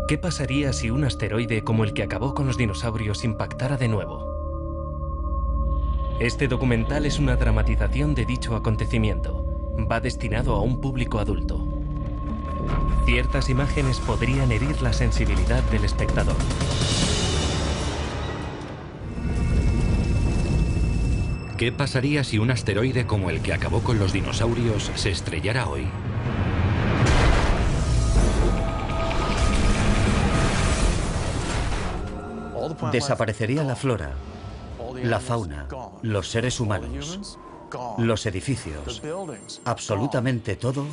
¿Qué pasaría si un asteroide como el que acabó con los dinosaurios impactara de nuevo? Este documental es una dramatización de dicho acontecimiento. Va destinado a un público adulto. Ciertas imágenes podrían herir la sensibilidad del espectador. ¿Qué pasaría si un asteroide como el que acabó con los dinosaurios se estrellara hoy? Desaparecería la flora, la fauna, los seres humanos, los edificios, absolutamente todo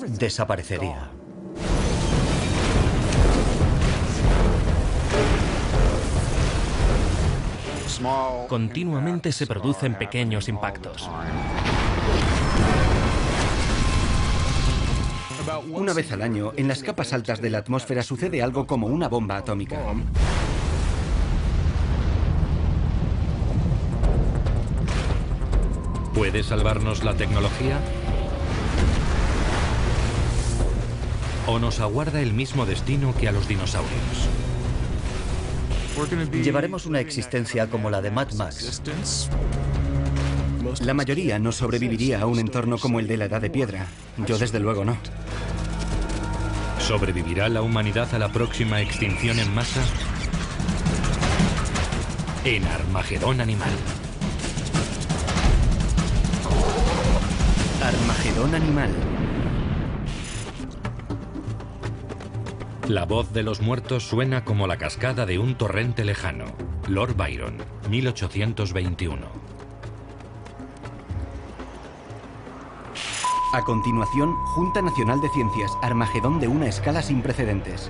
desaparecería. Continuamente se producen pequeños impactos. Una vez al año, en las capas altas de la atmósfera sucede algo como una bomba atómica. ¿Puede salvarnos la tecnología? ¿O nos aguarda el mismo destino que a los dinosaurios? Llevaremos una existencia como la de Mad Max. La mayoría no sobreviviría a un entorno como el de la Edad de Piedra. Yo desde luego no. ¿Sobrevivirá la humanidad a la próxima extinción en masa? En Armagedón Animal. Armagedón Animal. La voz de los muertos suena como la cascada de un torrente lejano. Lord Byron, 1821. A continuación, Junta Nacional de Ciencias, Armagedón de una escala sin precedentes.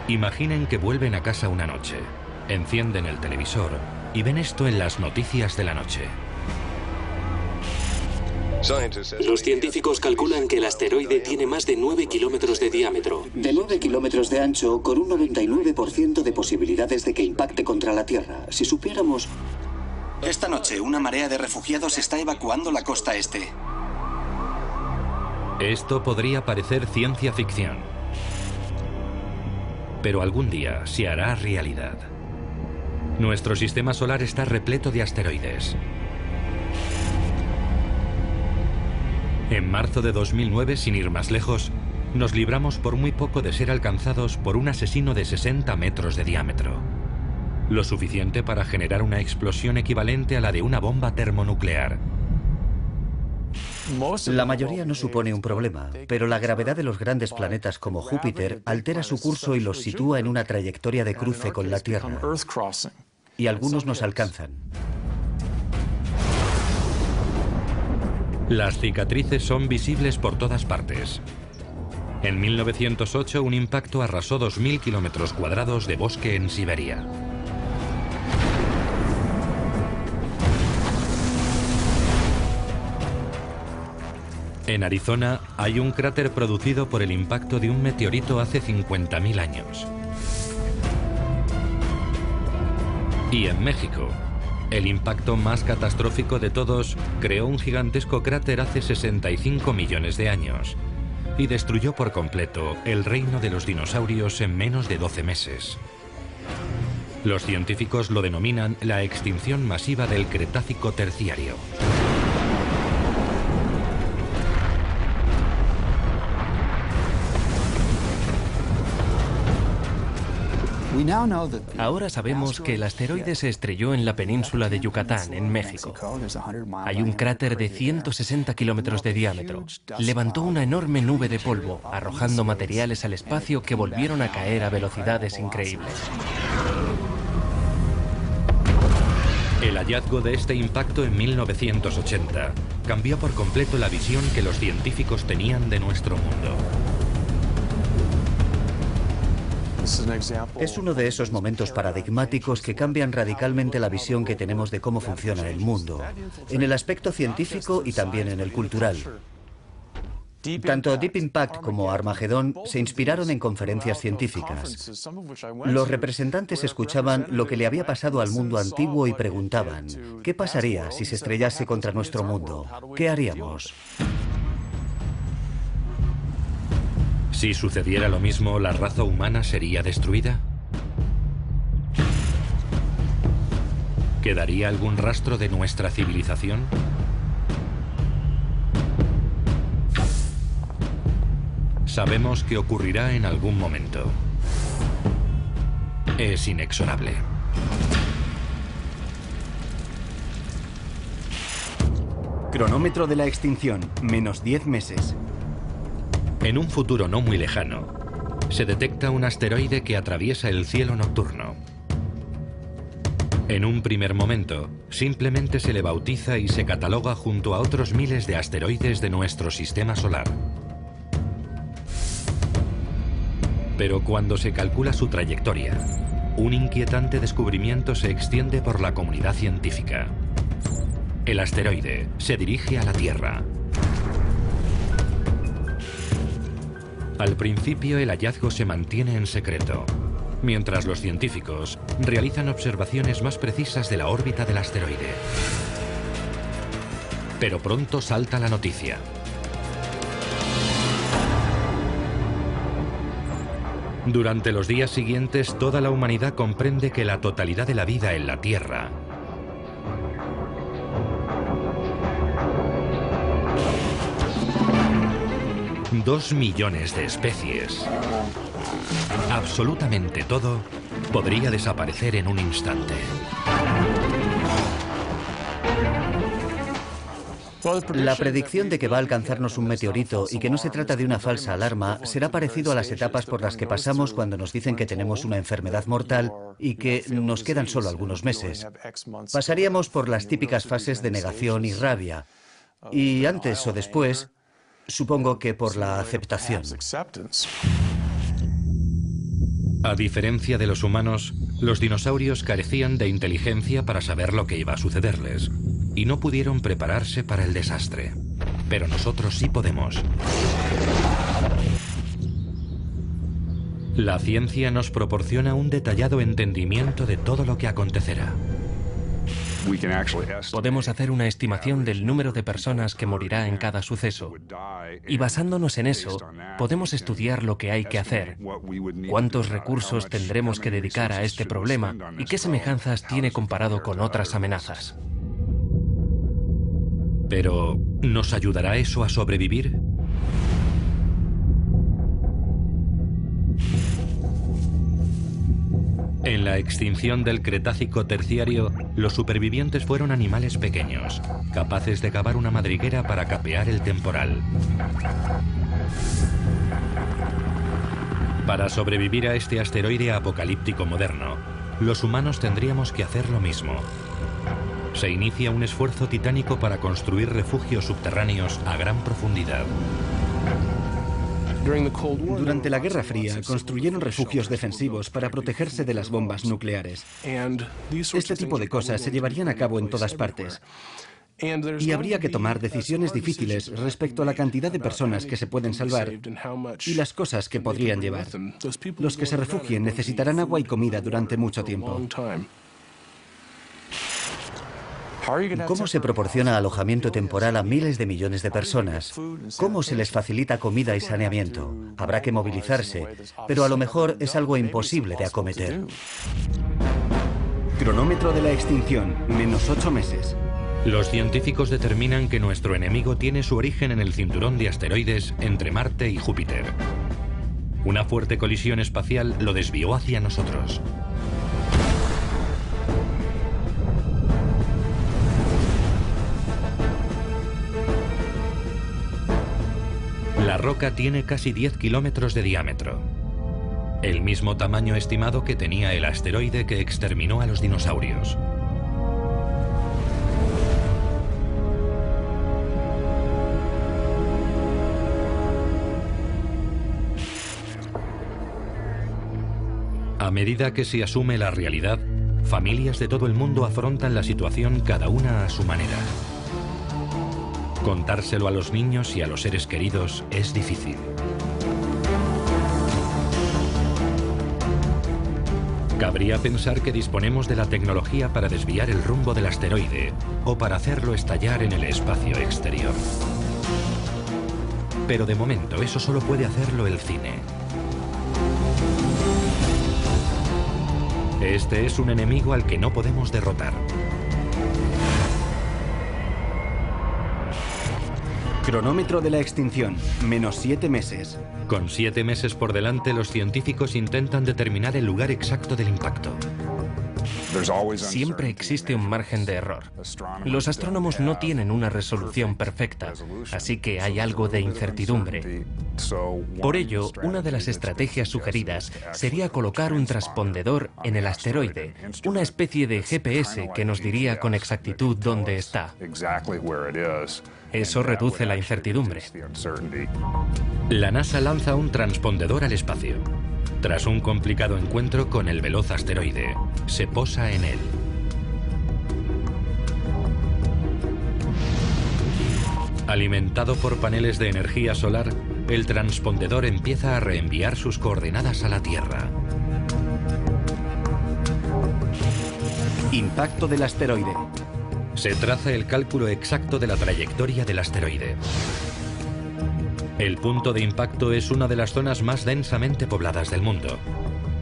Imaginen que vuelven a casa una noche, encienden el televisor y ven esto en las noticias de la noche. Los científicos calculan que el asteroide tiene más de 9 kilómetros de diámetro. De 9 kilómetros de ancho, con un 99% de posibilidades de que impacte contra la Tierra. Si supiéramos... Esta noche, una marea de refugiados está evacuando la costa este. Esto podría parecer ciencia ficción, pero algún día se hará realidad. Nuestro sistema solar está repleto de asteroides. En marzo de 2009, sin ir más lejos, nos libramos por muy poco de ser alcanzados por un asesino de 60 metros de diámetro. Lo suficiente para generar una explosión equivalente a la de una bomba termonuclear. La mayoría no supone un problema, pero la gravedad de los grandes planetas como Júpiter altera su curso y los sitúa en una trayectoria de cruce con la Tierra. Y algunos nos alcanzan. Las cicatrices son visibles por todas partes. En 1908, un impacto arrasó 2.000 kilómetros cuadrados de bosque en Siberia. En Arizona hay un cráter producido por el impacto de un meteorito hace 50.000 años. Y en México, el impacto más catastrófico de todos creó un gigantesco cráter hace 65 millones de años y destruyó por completo el reino de los dinosaurios en menos de 12 meses. Los científicos lo denominan la extinción masiva del Cretácico terciario. Ahora sabemos que el asteroide se estrelló en la península de Yucatán, en México. Hay un cráter de 160 kilómetros de diámetro. Levantó una enorme nube de polvo, arrojando materiales al espacio que volvieron a caer a velocidades increíbles. El hallazgo de este impacto en 1980 cambió por completo la visión que los científicos tenían de nuestro mundo. Es uno de esos momentos paradigmáticos que cambian radicalmente la visión que tenemos de cómo funciona el mundo, en el aspecto científico y también en el cultural. Tanto Deep Impact como Armagedón se inspiraron en conferencias científicas. Los representantes escuchaban lo que le había pasado al mundo antiguo y preguntaban, ¿qué pasaría si se estrellase contra nuestro mundo? ¿Qué haríamos? Si sucediera lo mismo, ¿la raza humana sería destruida? ¿Quedaría algún rastro de nuestra civilización? Sabemos que ocurrirá en algún momento. Es inexorable. Cronómetro de la extinción, menos 10 meses. En un futuro no muy lejano, se detecta un asteroide que atraviesa el cielo nocturno. En un primer momento, simplemente se le bautiza y se cataloga junto a otros miles de asteroides de nuestro sistema solar. Pero cuando se calcula su trayectoria, un inquietante descubrimiento se extiende por la comunidad científica. El asteroide se dirige a la Tierra. Al principio, el hallazgo se mantiene en secreto, mientras los científicos realizan observaciones más precisas de la órbita del asteroide. Pero pronto salta la noticia. Durante los días siguientes, toda la humanidad comprende que la totalidad de la vida en la Tierra ...2 millones de especies... absolutamente todo podría desaparecer en un instante. La predicción de que va a alcanzarnos un meteorito y que no se trata de una falsa alarma será parecido a las etapas por las que pasamos cuando nos dicen que tenemos una enfermedad mortal y que nos quedan solo algunos meses. Pasaríamos por las típicas fases de negación y rabia. Y antes o después, supongo que por la aceptación. A diferencia de los humanos, los dinosaurios carecían de inteligencia para saber lo que iba a sucederles y no pudieron prepararse para el desastre. Pero nosotros sí podemos. La ciencia nos proporciona un detallado entendimiento de todo lo que acontecerá. Podemos hacer una estimación del número de personas que morirá en cada suceso. Y basándonos en eso, podemos estudiar lo que hay que hacer, cuántos recursos tendremos que dedicar a este problema y qué semejanzas tiene comparado con otras amenazas. Pero, ¿nos ayudará eso a sobrevivir? En la extinción del Cretácico terciario, los supervivientes fueron animales pequeños, capaces de cavar una madriguera para capear el temporal. Para sobrevivir a este asteroide apocalíptico moderno, los humanos tendríamos que hacer lo mismo. Se inicia un esfuerzo titánico para construir refugios subterráneos a gran profundidad. Durante la Guerra Fría, construyeron refugios defensivos para protegerse de las bombas nucleares. Este tipo de cosas se llevarían a cabo en todas partes. Y habría que tomar decisiones difíciles respecto a la cantidad de personas que se pueden salvar y las cosas que podrían llevar. Los que se refugien necesitarán agua y comida durante mucho tiempo. ¿Cómo se proporciona alojamiento temporal a miles de millones de personas? ¿Cómo se les facilita comida y saneamiento? Habrá que movilizarse, pero a lo mejor es algo imposible de acometer. Cronómetro de la extinción, menos 8 meses. Los científicos determinan que nuestro enemigo tiene su origen en el cinturón de asteroides entre Marte y Júpiter. Una fuerte colisión espacial lo desvió hacia nosotros. La roca tiene casi 10 kilómetros de diámetro, el mismo tamaño estimado que tenía el asteroide que exterminó a los dinosaurios. A medida que se asume la realidad, familias de todo el mundo afrontan la situación cada una a su manera. Contárselo a los niños y a los seres queridos es difícil. Cabría pensar que disponemos de la tecnología para desviar el rumbo del asteroide o para hacerlo estallar en el espacio exterior. Pero de momento eso solo puede hacerlo el cine. Este es un enemigo al que no podemos derrotar. Cronómetro de la extinción, menos 7 meses. Con 7 meses por delante, los científicos intentan determinar el lugar exacto del impacto. Siempre existe un margen de error. Los astrónomos no tienen una resolución perfecta, así que hay algo de incertidumbre. Por ello, una de las estrategias sugeridas sería colocar un transpondedor en el asteroide, una especie de GPS que nos diría con exactitud dónde está. Eso reduce la incertidumbre. La NASA lanza un transpondedor al espacio. Tras un complicado encuentro con el veloz asteroide, se posa en él. Alimentado por paneles de energía solar, el transpondedor empieza a reenviar sus coordenadas a la Tierra. Impacto del asteroide. Se traza el cálculo exacto de la trayectoria del asteroide. El punto de impacto es una de las zonas más densamente pobladas del mundo,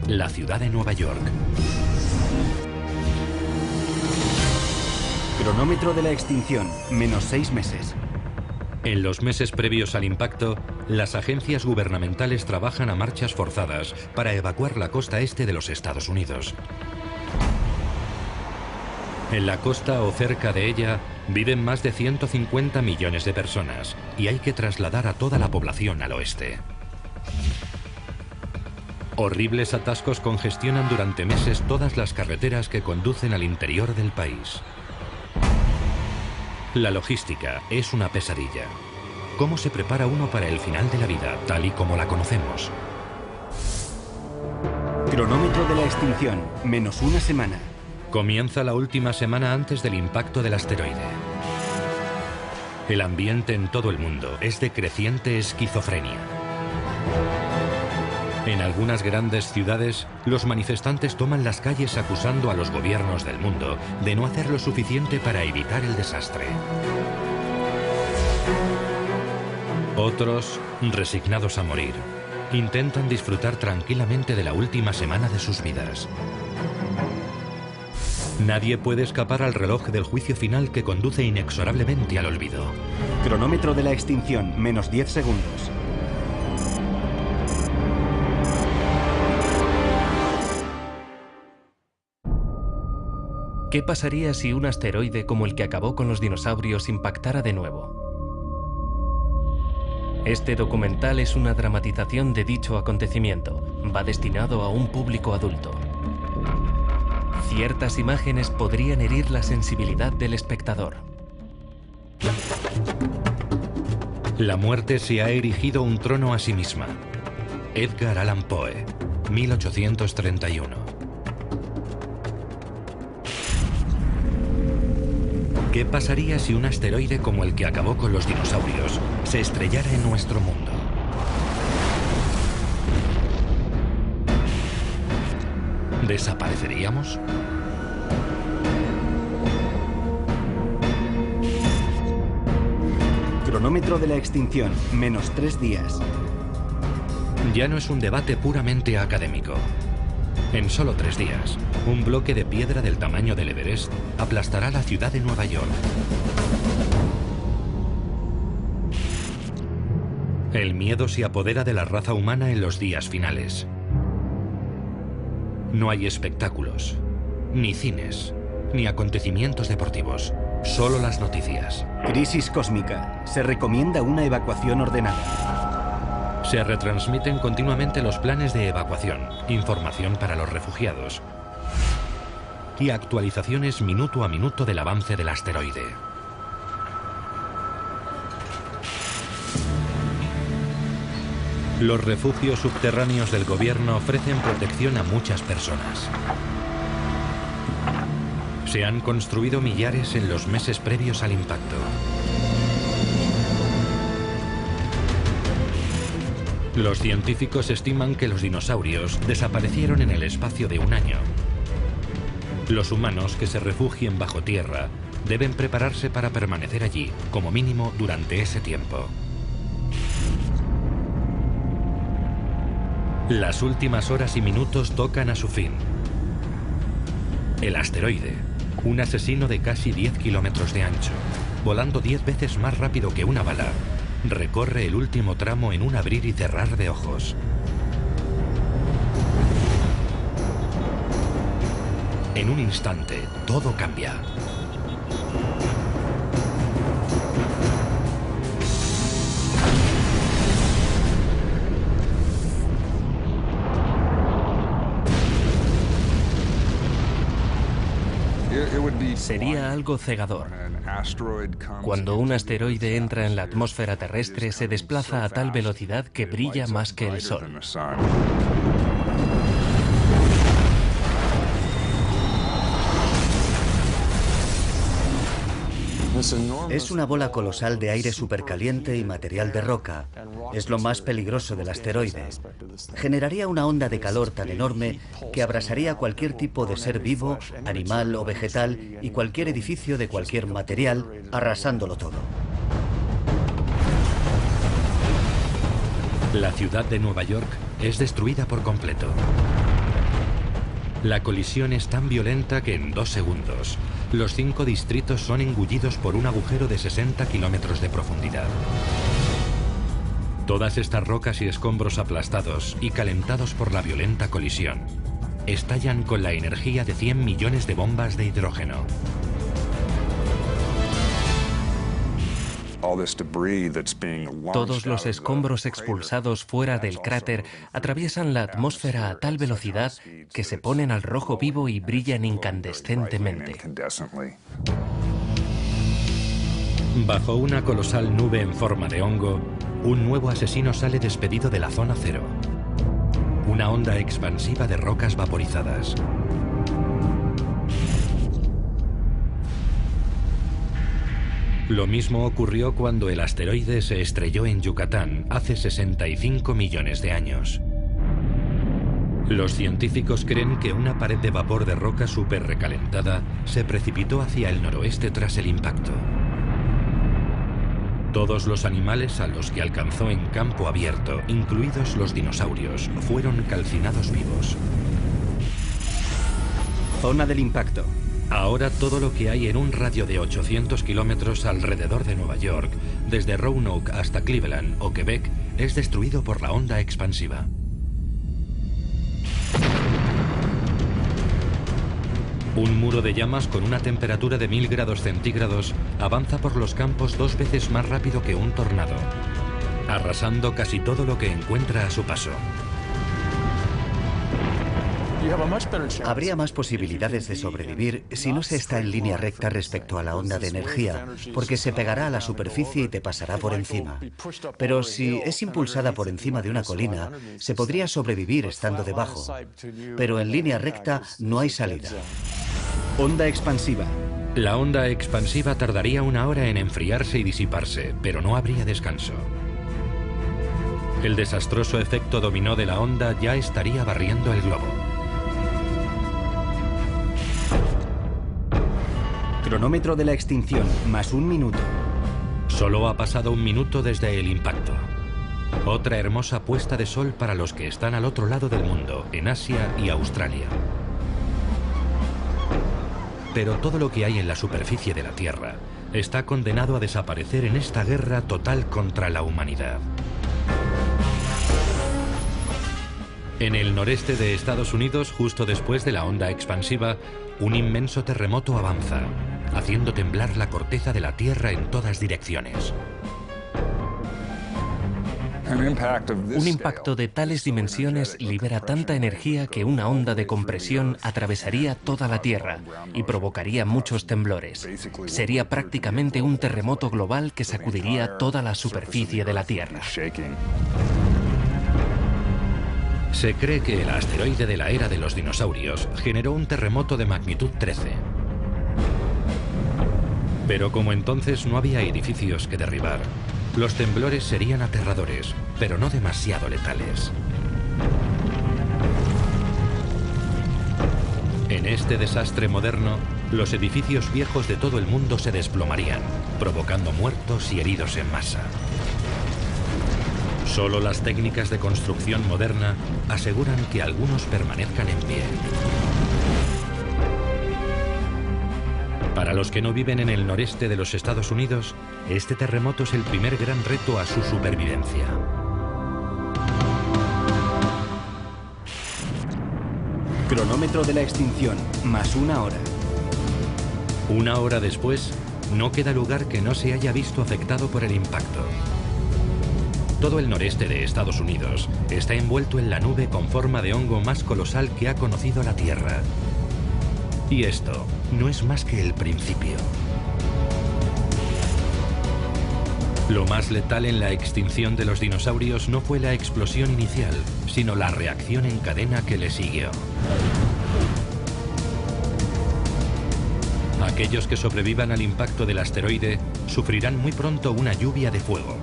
la ciudad de Nueva York. Cronómetro de la extinción, menos 6 meses. En los meses previos al impacto, las agencias gubernamentales trabajan a marchas forzadas para evacuar la costa este de los Estados Unidos. En la costa o cerca de ella viven más de 150 millones de personas y hay que trasladar a toda la población al oeste. Horribles atascos congestionan durante meses todas las carreteras que conducen al interior del país. La logística es una pesadilla. ¿Cómo se prepara uno para el final de la vida, tal y como la conocemos? Cronómetro de la extinción, menos 1 semana. Comienza la última semana antes del impacto del asteroide. El ambiente en todo el mundo es de creciente esquizofrenia. En algunas grandes ciudades, los manifestantes toman las calles acusando a los gobiernos del mundo de no hacer lo suficiente para evitar el desastre. Otros, resignados a morir, intentan disfrutar tranquilamente de la última semana de sus vidas. Nadie puede escapar al reloj del juicio final que conduce inexorablemente al olvido. Cronómetro de la extinción, menos 10 segundos. ¿Qué pasaría si un asteroide como el que acabó con los dinosaurios impactara de nuevo? Este documental es una dramatización de dicho acontecimiento. Va destinado a un público adulto. Ciertas imágenes podrían herir la sensibilidad del espectador. La muerte se ha erigido un trono a sí misma. Edgar Allan Poe, 1831. ¿Qué pasaría si un asteroide como el que acabó con los dinosaurios se estrellara en nuestro mundo? ¿Desapareceríamos? Cronómetro de la extinción, menos 3 días. Ya no es un debate puramente académico. En solo 3 días, un bloque de piedra del tamaño del Everest aplastará la ciudad de Nueva York. El miedo se apodera de la raza humana en los días finales. No hay espectáculos, ni cines, ni acontecimientos deportivos, solo las noticias. Crisis cósmica. Se recomienda una evacuación ordenada. Se retransmiten continuamente los planes de evacuación, información para los refugiados y actualizaciones minuto a minuto del avance del asteroide. Los refugios subterráneos del gobierno ofrecen protección a muchas personas. Se han construido millares en los meses previos al impacto. Los científicos estiman que los dinosaurios desaparecieron en el espacio de un año. Los humanos que se refugien bajo tierra deben prepararse para permanecer allí, como mínimo durante ese tiempo. Las últimas horas y minutos tocan a su fin. El asteroide, un asesino de casi 10 kilómetros de ancho, volando 10 veces más rápido que una bala, recorre el último tramo en un abrir y cerrar de ojos. En un instante, todo cambia. Sería algo cegador. Cuando un asteroide entra en la atmósfera terrestre, se desplaza a tal velocidad que brilla más que el Sol. Es una bola colosal de aire supercaliente y material de roca. Es lo más peligroso del asteroide. Generaría una onda de calor tan enorme que abrasaría cualquier tipo de ser vivo, animal o vegetal y cualquier edificio de cualquier material, arrasándolo todo. La ciudad de Nueva York es destruida por completo. La colisión es tan violenta que en 2 segundos, los 5 distritos son engullidos por un agujero de 60 kilómetros de profundidad. Todas estas rocas y escombros aplastados y calentados por la violenta colisión estallan con la energía de 100 millones de bombas de hidrógeno. Todos los escombros expulsados fuera del cráter atraviesan la atmósfera a tal velocidad que se ponen al rojo vivo y brillan incandescentemente. Bajo una colosal nube en forma de hongo, un nuevo asesino sale despedido de la zona cero. Una onda expansiva de rocas vaporizadas. Lo mismo ocurrió cuando el asteroide se estrelló en Yucatán hace 65 millones de años. Los científicos creen que una pared de vapor de roca súper recalentada se precipitó hacia el noroeste tras el impacto. Todos los animales a los que alcanzó en campo abierto, incluidos los dinosaurios, fueron calcinados vivos. Zona del impacto. Ahora todo lo que hay en un radio de 800 kilómetros alrededor de Nueva York, desde Roanoke hasta Cleveland o Quebec, es destruido por la onda expansiva. Un muro de llamas con una temperatura de 1000 grados centígrados avanza por los campos 2 veces más rápido que un tornado, arrasando casi todo lo que encuentra a su paso. Habría más posibilidades de sobrevivir si no se está en línea recta respecto a la onda de energía, porque se pegará a la superficie y te pasará por encima. Pero si es impulsada por encima de una colina, se podría sobrevivir estando debajo. Pero en línea recta no hay salida. Onda expansiva. La onda expansiva tardaría 1 hora en enfriarse y disiparse, pero no habría descanso. El desastroso efecto dominó de la onda ya estaría barriendo el globo. Cronómetro de la extinción, más 1 minuto. Solo ha pasado 1 minuto desde el impacto. Otra hermosa puesta de sol para los que están al otro lado del mundo, en Asia y Australia. Pero todo lo que hay en la superficie de la Tierra está condenado a desaparecer en esta guerra total contra la humanidad. En el noreste de Estados Unidos, justo después de la onda expansiva, un inmenso terremoto avanza, haciendo temblar la corteza de la Tierra en todas direcciones. Un impacto de tales dimensiones libera tanta energía que una onda de compresión atravesaría toda la Tierra y provocaría muchos temblores. Sería prácticamente un terremoto global que sacudiría toda la superficie de la Tierra. Se cree que el asteroide de la era de los dinosaurios generó un terremoto de magnitud 13. Pero como entonces no había edificios que derribar, los temblores serían aterradores pero no demasiado letales. En este desastre moderno, los edificios viejos de todo el mundo se desplomarían, provocando muertos y heridos en masa. Solo las técnicas de construcción moderna aseguran que algunos permanezcan en pie. Para los que no viven en el noreste de los Estados Unidos, este terremoto es el primer gran reto a su supervivencia. Cronómetro de la extinción, más 1 hora. 1 hora después, no queda lugar que no se haya visto afectado por el impacto. Todo el noreste de Estados Unidos está envuelto en la nube con forma de hongo más colosal que ha conocido la Tierra. Y esto no es más que el principio. Lo más letal en la extinción de los dinosaurios no fue la explosión inicial, sino la reacción en cadena que le siguió. Aquellos que sobrevivan al impacto del asteroide sufrirán muy pronto una lluvia de fuego.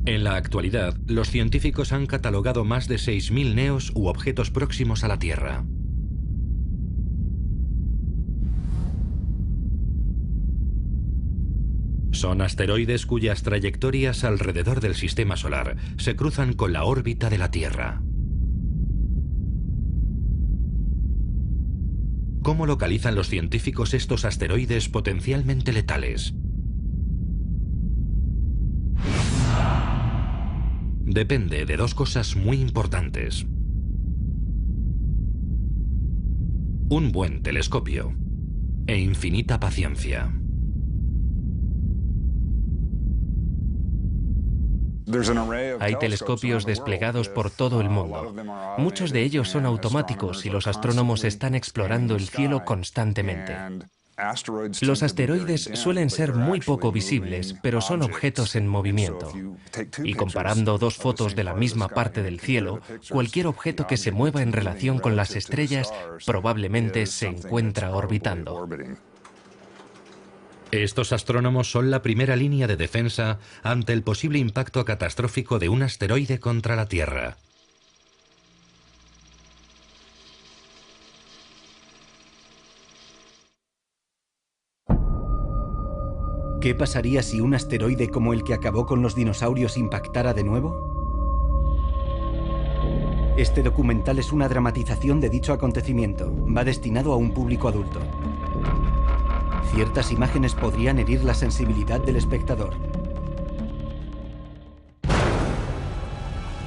En la actualidad, los científicos han catalogado más de 6.000 neos u objetos próximos a la Tierra. Son asteroides cuyas trayectorias alrededor del sistema solar se cruzan con la órbita de la Tierra. ¿Cómo localizan los científicos estos asteroides potencialmente letales? Depende de dos cosas muy importantes. Un buen telescopio e infinita paciencia. Hay telescopios desplegados por todo el mundo. Muchos de ellos son automáticos y los astrónomos están explorando el cielo constantemente. Los asteroides suelen ser muy poco visibles, pero son objetos en movimiento. Y comparando dos fotos de la misma parte del cielo, cualquier objeto que se mueva en relación con las estrellas probablemente se encuentra orbitando. Estos astrónomos son la primera línea de defensa ante el posible impacto catastrófico de un asteroide contra la Tierra. ¿Qué pasaría si un asteroide como el que acabó con los dinosaurios impactara de nuevo? Este documental es una dramatización de dicho acontecimiento. Va destinado a un público adulto. Ciertas imágenes podrían herir la sensibilidad del espectador.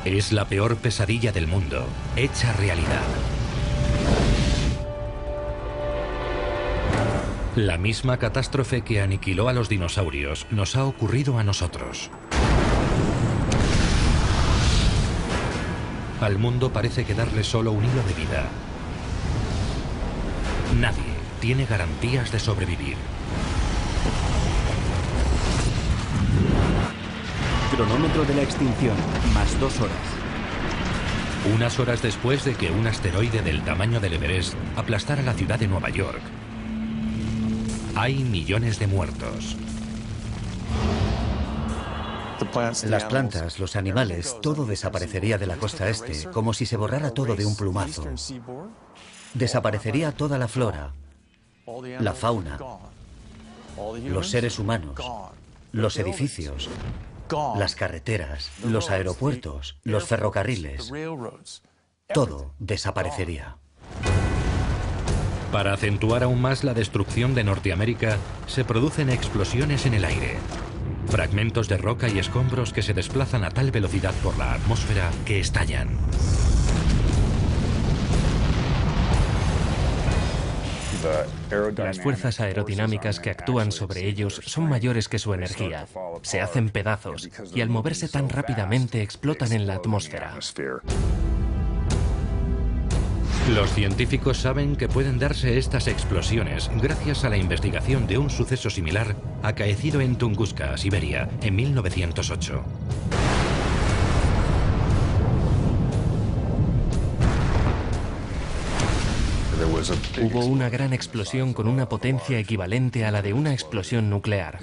Es la peor pesadilla del mundo, hecha realidad. La misma catástrofe que aniquiló a los dinosaurios nos ha ocurrido a nosotros. Al mundo parece quedarle solo un hilo de vida. Nadie tiene garantías de sobrevivir. Cronómetro de la extinción, más 2 horas. Unas horas después de que un asteroide del tamaño del Everest aplastara la ciudad de Nueva York, hay millones de muertos. Las plantas, los animales, todo desaparecería de la costa este, como si se borrara todo de un plumazo. Desaparecería toda la flora, la fauna, los seres humanos, los edificios, las carreteras, los aeropuertos, los ferrocarriles. Todo desaparecería. Para acentuar aún más la destrucción de Norteamérica, se producen explosiones en el aire. Fragmentos de roca y escombros que se desplazan a tal velocidad por la atmósfera que estallan. Las fuerzas aerodinámicas que actúan sobre ellos son mayores que su energía. Se hacen pedazos y al moverse tan rápidamente explotan en la atmósfera. Los científicos saben que pueden darse estas explosiones gracias a la investigación de un suceso similar acaecido en Tunguska, Siberia, en 1908. Hubo una gran explosión con una potencia equivalente a la de una explosión nuclear.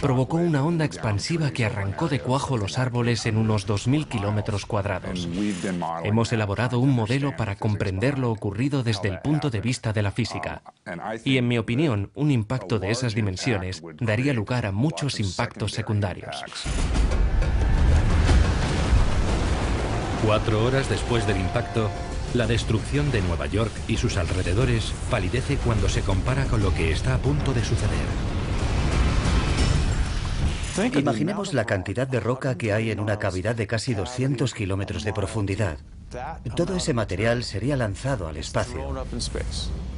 Provocó una onda expansiva que arrancó de cuajo los árboles en unos 2000 kilómetros cuadrados. Hemos elaborado un modelo para comprender lo ocurrido desde el punto de vista de la física. Y en mi opinión, un impacto de esas dimensiones daría lugar a muchos impactos secundarios. 4 horas después del impacto, la destrucción de Nueva York y sus alrededores palidece cuando se compara con lo que está a punto de suceder. Imaginemos la cantidad de roca que hay en una cavidad de casi 200 kilómetros de profundidad. Todo ese material sería lanzado al espacio.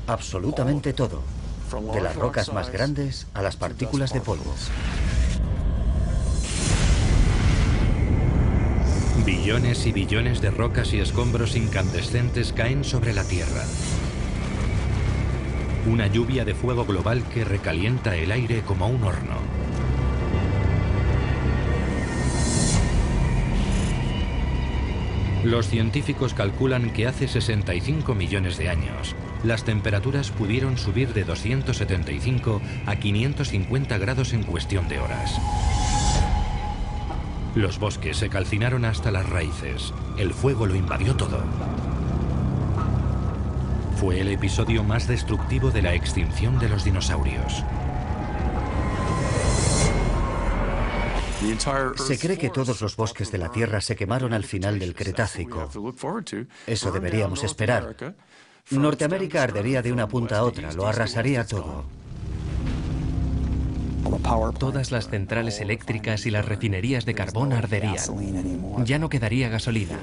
Absolutamente todo. De las rocas más grandes a las partículas de polvo. Billones y billones de rocas y escombros incandescentes caen sobre la Tierra. Una lluvia de fuego global que recalienta el aire como un horno. Los científicos calculan que hace 65 millones de años, las temperaturas pudieron subir de 275 a 550 grados en cuestión de horas. Los bosques se calcinaron hasta las raíces. El fuego lo invadió todo. Fue el episodio más destructivo de la extinción de los dinosaurios. Se cree que todos los bosques de la Tierra se quemaron al final del Cretácico. Eso deberíamos esperar. Norteamérica ardería de una punta a otra, lo arrasaría todo. Todas las centrales eléctricas y las refinerías de carbón arderían. Ya no quedaría gasolina.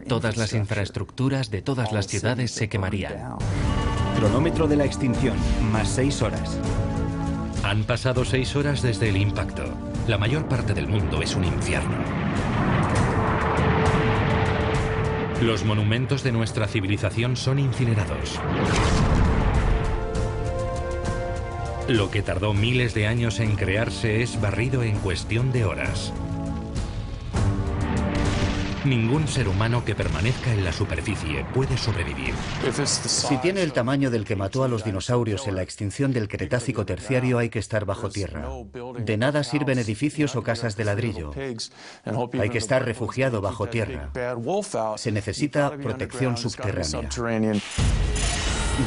Todas las infraestructuras de todas las ciudades se quemarían. Cronómetro de la extinción, más 6 horas. Han pasado 6 horas desde el impacto. La mayor parte del mundo es un infierno. Los monumentos de nuestra civilización son incinerados. Lo que tardó miles de años en crearse es barrido en cuestión de horas. Ningún ser humano que permanezca en la superficie puede sobrevivir. Si tiene el tamaño del que mató a los dinosaurios en la extinción del Cretácico terciario, hay que estar bajo tierra. De nada sirven edificios o casas de ladrillo. Hay que estar refugiado bajo tierra. Se necesita protección subterránea.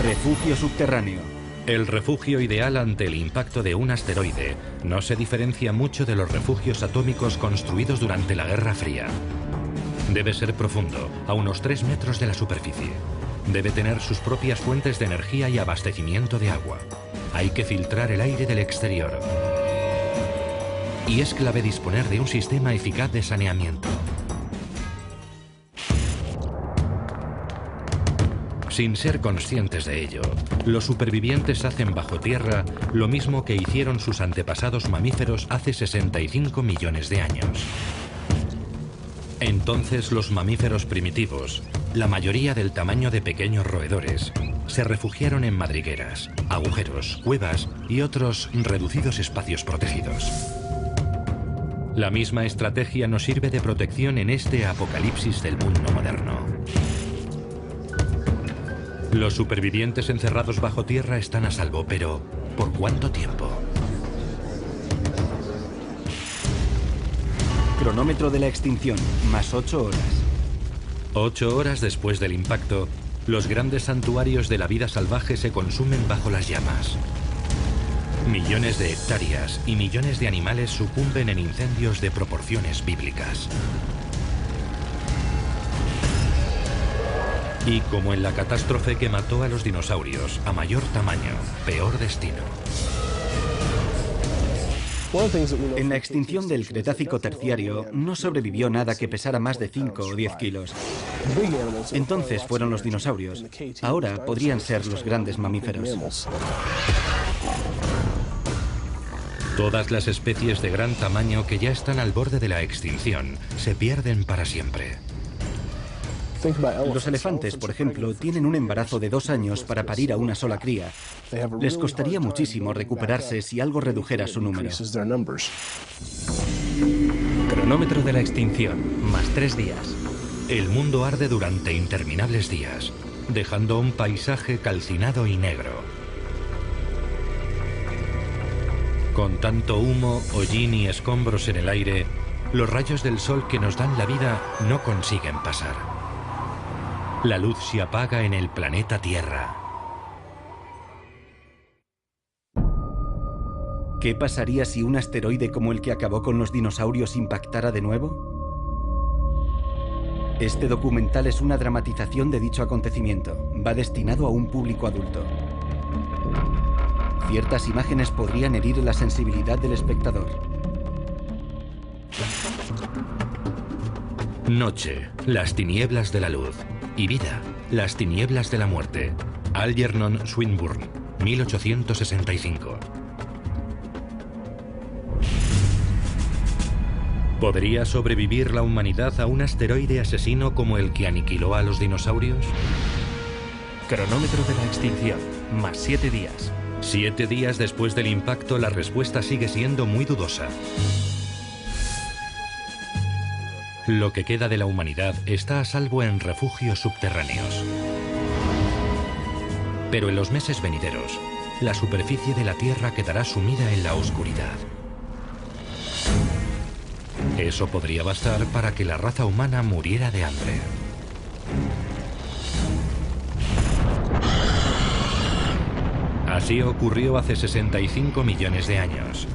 Refugio subterráneo. El refugio ideal ante el impacto de un asteroide no se diferencia mucho de los refugios atómicos construidos durante la Guerra Fría. Debe ser profundo, a unos 3 metros de la superficie. Debe tener sus propias fuentes de energía y abastecimiento de agua. Hay que filtrar el aire del exterior. Y es clave disponer de un sistema eficaz de saneamiento. Sin ser conscientes de ello, los supervivientes hacen bajo tierra lo mismo que hicieron sus antepasados mamíferos hace 65 millones de años. Entonces los mamíferos primitivos, la mayoría del tamaño de pequeños roedores, se refugiaron en madrigueras, agujeros, cuevas y otros reducidos espacios protegidos. La misma estrategia nos sirve de protección en este apocalipsis del mundo moderno. Los supervivientes encerrados bajo tierra están a salvo, pero ¿por cuánto tiempo? Cronómetro de la extinción, más 8 horas. 8 horas después del impacto, los grandes santuarios de la vida salvaje se consumen bajo las llamas. Millones de hectáreas y millones de animales sucumben en incendios de proporciones bíblicas. Y como en la catástrofe que mató a los dinosaurios, a mayor tamaño, peor destino. En la extinción del Cretácico terciario no sobrevivió nada que pesara más de 5 o 10 kilos. Entonces fueron los dinosaurios. Ahora podrían ser los grandes mamíferos. Todas las especies de gran tamaño que ya están al borde de la extinción se pierden para siempre. Los elefantes, por ejemplo, tienen un embarazo de 2 años para parir a una sola cría. Les costaría muchísimo recuperarse si algo redujera su número. Cronómetro de la extinción, más 3 días. El mundo arde durante interminables días. dejando un paisaje calcinado y negro. Con tanto humo, hollín y escombros en el aire, los rayos del sol que nos dan la vida no consiguen pasar. La luz se apaga en el planeta Tierra. ¿Qué pasaría si un asteroide como el que acabó con los dinosaurios impactara de nuevo? Este documental es una dramatización de dicho acontecimiento. Va destinado a un público adulto. Ciertas imágenes podrían herir la sensibilidad del espectador. Noche, las tinieblas de la luz. Y vida, las tinieblas de la muerte. Algernon Swinburne, 1865. ¿Podría sobrevivir la humanidad a un asteroide asesino como el que aniquiló a los dinosaurios? Cronómetro de la extinción, más 7 días. 7 días después del impacto, la respuesta sigue siendo muy dudosa. Lo que queda de la humanidad está a salvo en refugios subterráneos. Pero en los meses venideros, la superficie de la Tierra quedará sumida en la oscuridad. Eso podría bastar para que la raza humana muriera de hambre. Así ocurrió hace 65 millones de años.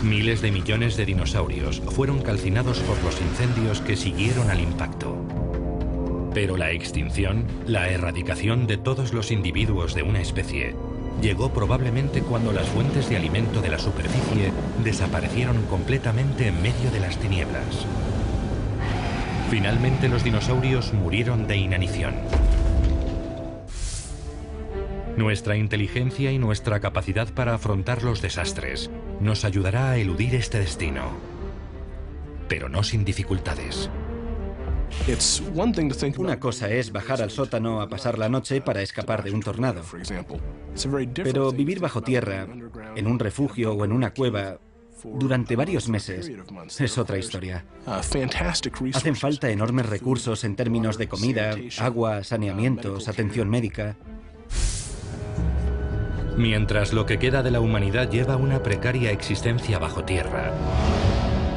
Miles de millones de dinosaurios fueron calcinados por los incendios que siguieron al impacto. Pero la extinción, la erradicación de todos los individuos de una especie, llegó probablemente cuando las fuentes de alimento de la superficie desaparecieron completamente en medio de las tinieblas. Finalmente los dinosaurios murieron de inanición. Nuestra inteligencia y nuestra capacidad para afrontar los desastres nos ayudará a eludir este destino, pero no sin dificultades. Una cosa es bajar al sótano a pasar la noche para escapar de un tornado. Pero vivir bajo tierra, en un refugio o en una cueva, durante varios meses, es otra historia. Hacen falta enormes recursos en términos de comida, agua, saneamientos, atención médica. Mientras lo que queda de la humanidad lleva una precaria existencia bajo tierra,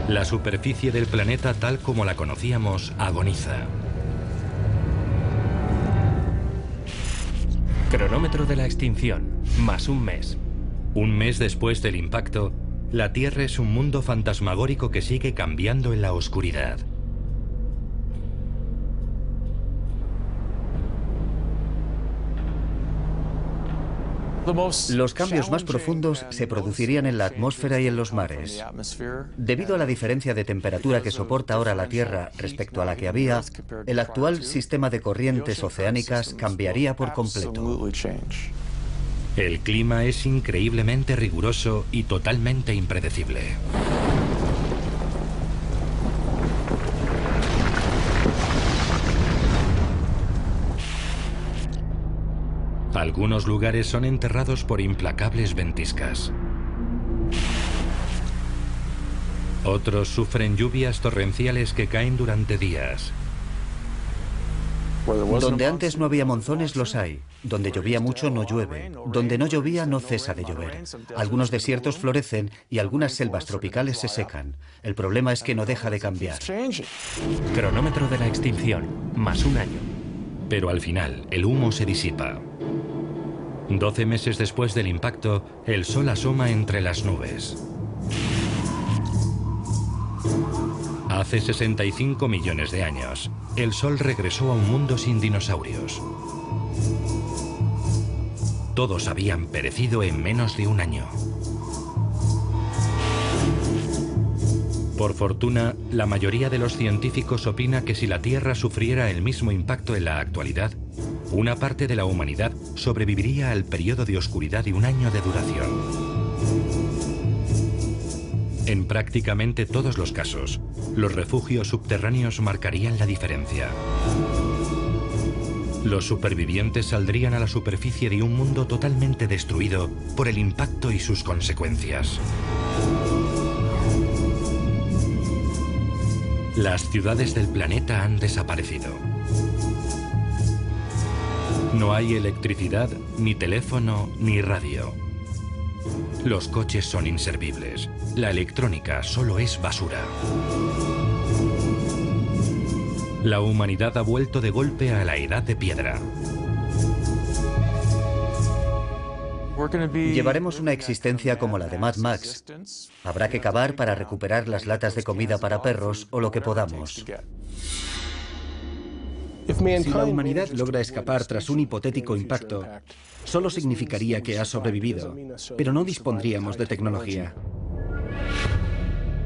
la superficie del planeta tal como la conocíamos agoniza. Cronómetro de la extinción, más un mes. Un mes después del impacto, la Tierra es un mundo fantasmagórico que sigue cambiando en la oscuridad. Los cambios más profundos se producirían en la atmósfera y en los mares. Debido a la diferencia de temperatura que soporta ahora la Tierra respecto a la que había, el actual sistema de corrientes oceánicas cambiaría por completo. El clima es increíblemente riguroso y totalmente impredecible. Algunos lugares son enterrados por implacables ventiscas. Otros sufren lluvias torrenciales que caen durante días. Donde antes no había monzones, los hay. Donde llovía mucho, no llueve. Donde no llovía, no cesa de llover. Algunos desiertos florecen y algunas selvas tropicales se secan. El problema es que no deja de cambiar. Cronómetro de la extinción, más un año. Pero al final, el humo se disipa. 12 meses después del impacto, el sol asoma entre las nubes. Hace 65 millones de años, el sol regresó a un mundo sin dinosaurios. Todos habían perecido en menos de un año. Por fortuna, la mayoría de los científicos opina que si la Tierra sufriera el mismo impacto en la actualidad, una parte de la humanidad sobreviviría al periodo de oscuridad de un año de duración. En prácticamente todos los casos, los refugios subterráneos marcarían la diferencia. Los supervivientes saldrían a la superficie de un mundo totalmente destruido por el impacto y sus consecuencias. Las ciudades del planeta han desaparecido. No hay electricidad, ni teléfono, ni radio. Los coches son inservibles. La electrónica solo es basura. La humanidad ha vuelto de golpe a la edad de piedra. Llevaremos una existencia como la de Mad Max. Habrá que cavar para recuperar las latas de comida para perros o lo que podamos. Si la humanidad logra escapar tras un hipotético impacto, solo significaría que ha sobrevivido, pero no dispondríamos de tecnología.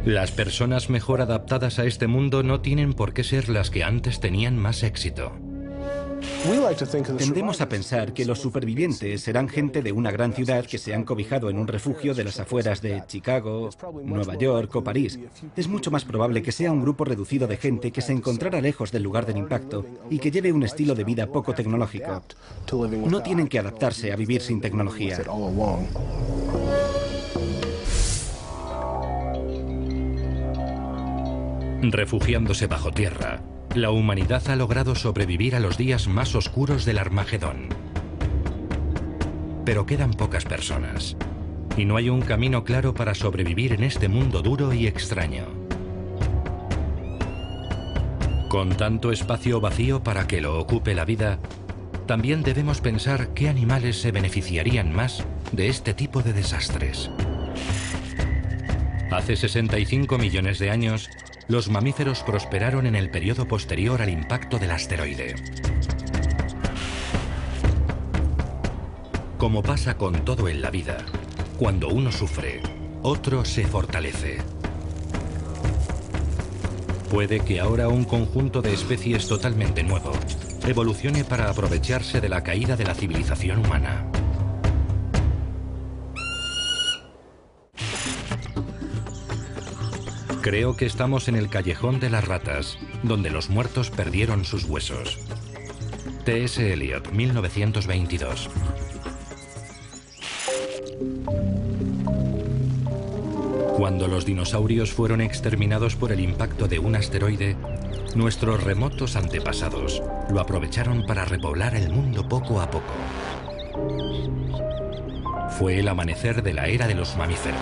Las personas mejor adaptadas a este mundo no tienen por qué ser las que antes tenían más éxito. Tendemos a pensar que los supervivientes serán gente de una gran ciudad que se han cobijado en un refugio de las afueras de Chicago, Nueva York o París. Es mucho más probable que sea un grupo reducido de gente que se encontrara lejos del lugar del impacto y que lleve un estilo de vida poco tecnológico. No tienen que adaptarse a vivir sin tecnología. Refugiándose bajo tierra, la humanidad ha logrado sobrevivir a los días más oscuros del Armagedón. Pero quedan pocas personas, y no hay un camino claro para sobrevivir en este mundo duro y extraño. Con tanto espacio vacío para que lo ocupe la vida, también debemos pensar qué animales se beneficiarían más de este tipo de desastres. Hace 65 millones de años, los mamíferos prosperaron en el periodo posterior al impacto del asteroide. Como pasa con todo en la vida, cuando uno sufre, otro se fortalece. Puede que ahora un conjunto de especies totalmente nuevo evolucione para aprovecharse de la caída de la civilización humana. Creo que estamos en el callejón de las ratas, donde los muertos perdieron sus huesos. T.S. Eliot, 1922. Cuando los dinosaurios fueron exterminados por el impacto de un asteroide, nuestros remotos antepasados lo aprovecharon para repoblar el mundo poco a poco. Fue el amanecer de la era de los mamíferos.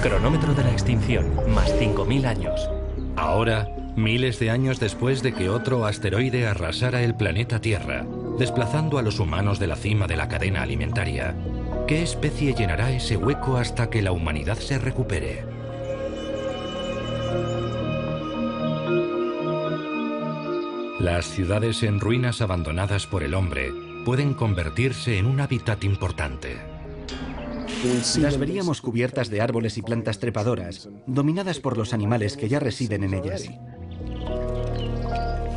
Cronómetro de la extinción, más 5.000 años. Ahora, miles de años después de que otro asteroide arrasara el planeta Tierra, desplazando a los humanos de la cima de la cadena alimentaria, ¿qué especie llenará ese hueco hasta que la humanidad se recupere? Las ciudades en ruinas abandonadas por el hombre pueden convertirse en un hábitat importante. Las veríamos cubiertas de árboles y plantas trepadoras, dominadas por los animales que ya residen en ellas.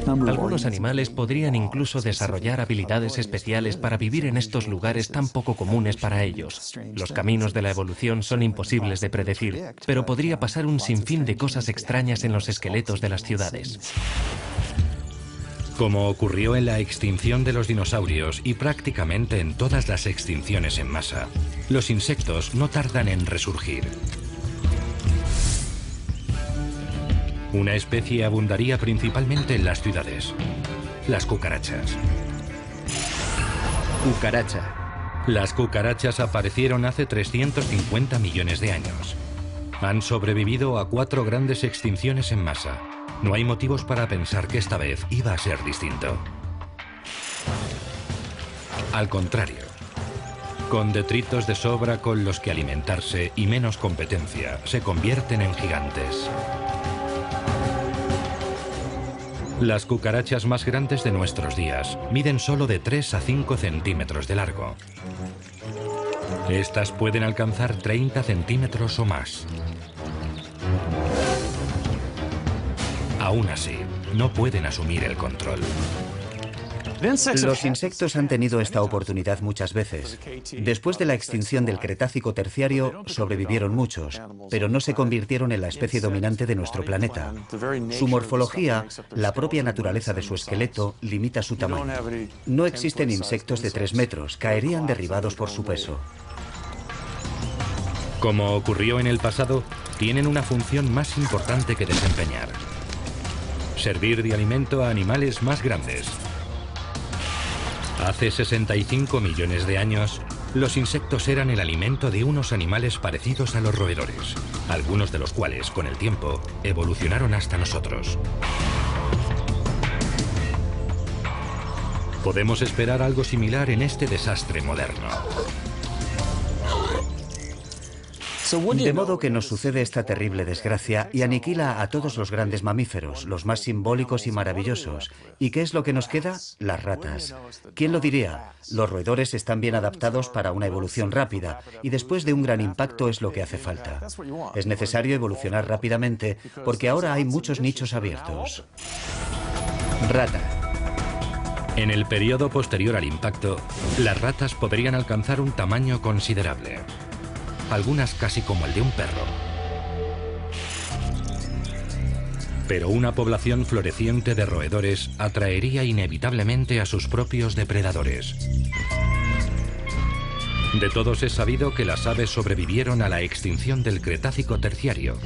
Algunos animales podrían incluso desarrollar habilidades especiales para vivir en estos lugares tan poco comunes para ellos. Los caminos de la evolución son imposibles de predecir, pero podría pasar un sinfín de cosas extrañas en los esqueletos de las ciudades. Como ocurrió en la extinción de los dinosaurios y prácticamente en todas las extinciones en masa, los insectos no tardan en resurgir. Una especie abundaría principalmente en las ciudades: las cucarachas. Cucaracha. Las cucarachas aparecieron hace 350 millones de años. Han sobrevivido a 4 grandes extinciones en masa. No hay motivos para pensar que esta vez iba a ser distinto. Al contrario, con detritos de sobra con los que alimentarse y menos competencia, se convierten en gigantes. Las cucarachas más grandes de nuestros días miden solo de 3 a 5 centímetros de largo. Estas pueden alcanzar 30 centímetros o más. Aún así, no pueden asumir el control. Los insectos han tenido esta oportunidad muchas veces. Después de la extinción del Cretácico terciario, sobrevivieron muchos, pero no se convirtieron en la especie dominante de nuestro planeta. Su morfología, la propia naturaleza de su esqueleto, limita su tamaño. No existen insectos de 3 metros, caerían derribados por su peso. Como ocurrió en el pasado, tienen una función más importante que desempeñar. servir de alimento a animales más grandes. Hace 65 millones de años, los insectos eran el alimento de unos animales parecidos a los roedores, algunos de los cuales, con el tiempo, evolucionaron hasta nosotros. Podemos esperar algo similar en este desastre moderno. De modo que nos sucede esta terrible desgracia y aniquila a todos los grandes mamíferos, los más simbólicos y maravillosos. ¿Y qué es lo que nos queda? Las ratas. ¿Quién lo diría? Los roedores están bien adaptados para una evolución rápida y después de un gran impacto es lo que hace falta. Es necesario evolucionar rápidamente porque ahora hay muchos nichos abiertos. Rata. En el periodo posterior al impacto, las ratas podrían alcanzar un tamaño considerable. Algunas casi como el de un perro. Pero una población floreciente de roedores atraería inevitablemente a sus propios depredadores. De todos es sabido que las aves sobrevivieron a la extinción del Cretácico terciario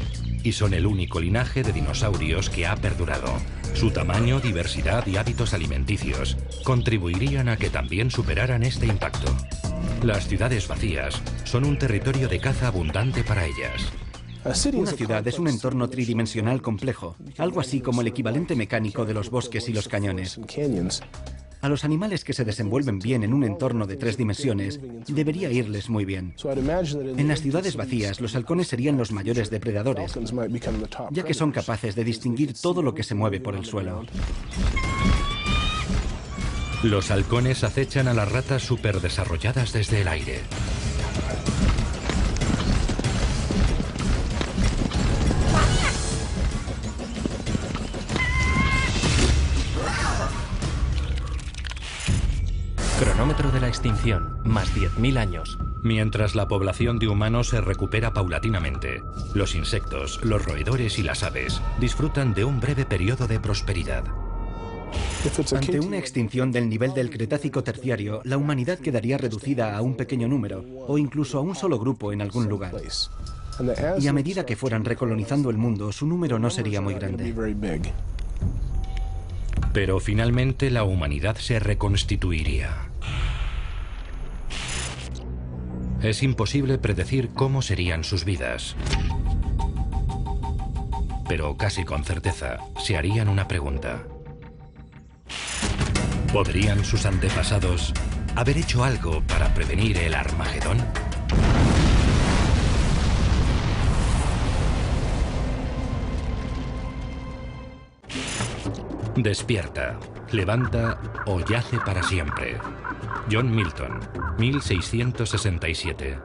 y son el único linaje de dinosaurios que ha perdurado. Su tamaño, diversidad y hábitos alimenticios contribuirían a que también superaran este impacto. Las ciudades vacías son un territorio de caza abundante para ellas. Una ciudad es un entorno tridimensional complejo, algo así como el equivalente mecánico de los bosques y los cañones. A los animales que se desenvuelven bien en un entorno de 3 dimensiones, debería irles muy bien. En las ciudades vacías, los halcones serían los mayores depredadores, ya que son capaces de distinguir todo lo que se mueve por el suelo. Los halcones acechan a las ratas superdesarrolladas desde el aire. Cronómetro de la extinción, más 10.000 años. Mientras la población de humanos se recupera paulatinamente, los insectos, los roedores y las aves disfrutan de un breve periodo de prosperidad. Ante una extinción del nivel del Cretácico terciario, la humanidad quedaría reducida a un pequeño número, o incluso a un solo grupo en algún lugar. Y a medida que fueran recolonizando el mundo, su número no sería muy grande. Pero finalmente la humanidad se reconstituiría. Es imposible predecir cómo serían sus vidas. Pero casi con certeza se harían una pregunta. ¿Podrían sus antepasados haber hecho algo para prevenir el Armagedón? Despierta, levanta o yace para siempre. John Milton, 1667.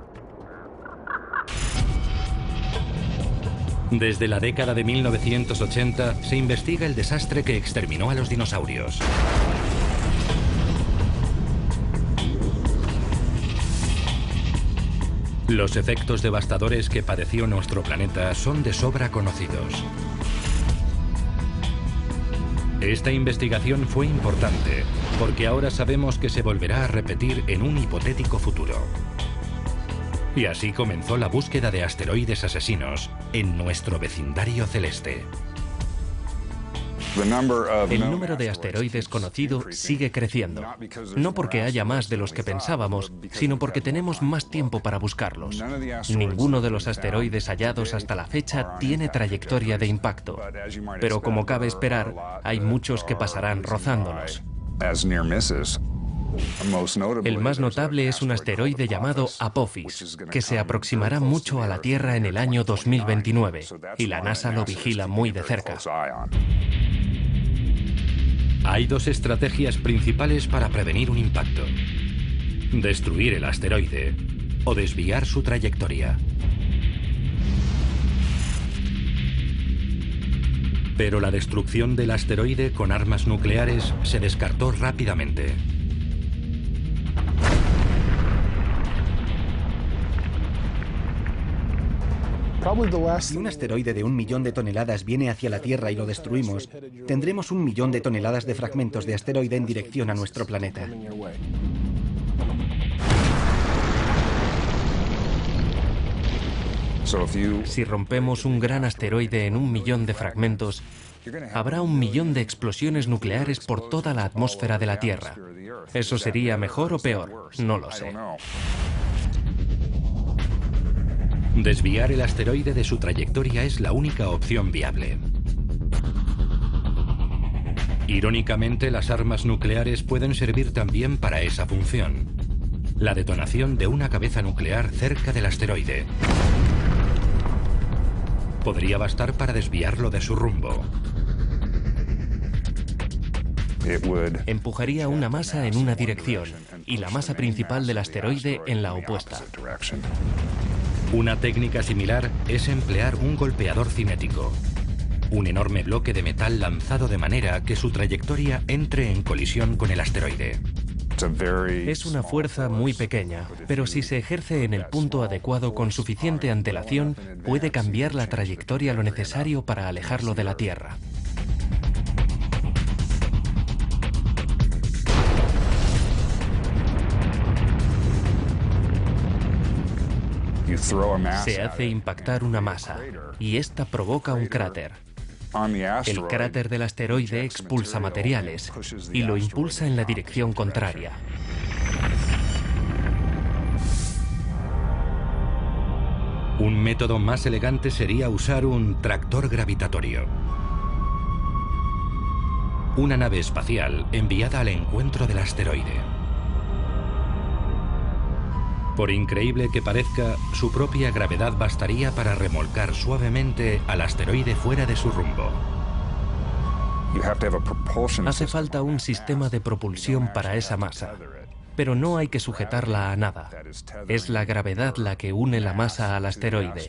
Desde la década de 1980 se investiga el desastre que exterminó a los dinosaurios. Los efectos devastadores que padeció nuestro planeta son de sobra conocidos. Esta investigación fue importante porque ahora sabemos que se volverá a repetir en un hipotético futuro. Y así comenzó la búsqueda de asteroides asesinos en nuestro vecindario celeste. El número de asteroides conocido sigue creciendo. No porque haya más de los que pensábamos, sino porque tenemos más tiempo para buscarlos. Ninguno de los asteroides hallados hasta la fecha tiene trayectoria de impacto. Pero como cabe esperar, hay muchos que pasarán rozándonos. El más notable es un asteroide llamado Apophis, que se aproximará mucho a la Tierra en el año 2029, y la NASA lo vigila muy de cerca. Hay dos estrategias principales para prevenir un impacto: destruir el asteroide o desviar su trayectoria. Pero la destrucción del asteroide con armas nucleares se descartó rápidamente. Si un asteroide de 1 millón de toneladas viene hacia la Tierra y lo destruimos, tendremos 1 millón de toneladas de fragmentos de asteroide en dirección a nuestro planeta. Si rompemos un gran asteroide en 1 millón de fragmentos, habrá 1 millón de explosiones nucleares por toda la atmósfera de la Tierra. ¿Eso sería mejor o peor? No lo sé. Desviar el asteroide de su trayectoria es la única opción viable. Irónicamente, las armas nucleares pueden servir también para esa función: la detonación de una cabeza nuclear cerca del asteroide. Podría bastar para desviarlo de su rumbo. Empujaría una masa en una dirección y la masa principal del asteroide en la opuesta. Una técnica similar es emplear un golpeador cinético, un enorme bloque de metal lanzado de manera que su trayectoria entre en colisión con el asteroide. Es una fuerza muy pequeña, pero si se ejerce en el punto adecuado con suficiente antelación, puede cambiar la trayectoria lo necesario para alejarlo de la Tierra. Se hace impactar una masa y esta provoca un cráter. El cráter del asteroide expulsa materiales y lo impulsa en la dirección contraria. Un método más elegante sería usar un tractor gravitatorio. Una nave espacial enviada al encuentro del asteroide. Por increíble que parezca, su propia gravedad bastaría para remolcar suavemente al asteroide fuera de su rumbo. Hace falta un sistema de propulsión para esa masa, pero no hay que sujetarla a nada. Es la gravedad la que une la masa al asteroide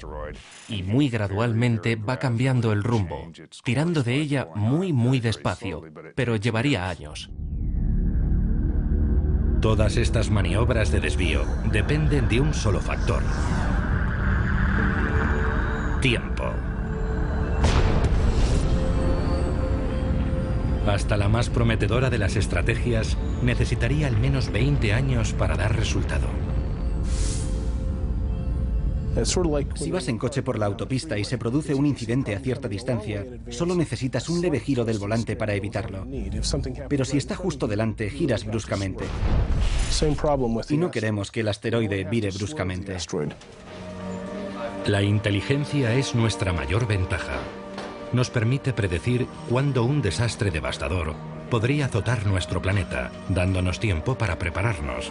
y muy gradualmente va cambiando el rumbo, tirando de ella muy despacio, pero llevaría años. Todas estas maniobras de desvío dependen de un solo factor: tiempo. Hasta la más prometedora de las estrategias necesitaría al menos 20 años para dar resultado. Si vas en coche por la autopista y se produce un incidente a cierta distancia, solo necesitas un leve giro del volante para evitarlo. Pero si está justo delante, giras bruscamente. Y no queremos que el asteroide vire bruscamente. La inteligencia es nuestra mayor ventaja. Nos permite predecir cuándo un desastre devastador podría azotar nuestro planeta, dándonos tiempo para prepararnos.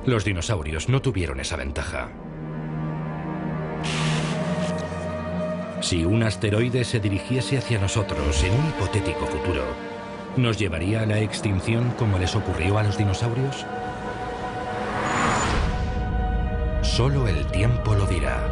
Los dinosaurios no tuvieron esa ventaja. Si un asteroide se dirigiese hacia nosotros en un hipotético futuro, ¿nos llevaría a la extinción como les ocurrió a los dinosaurios? Solo el tiempo lo dirá.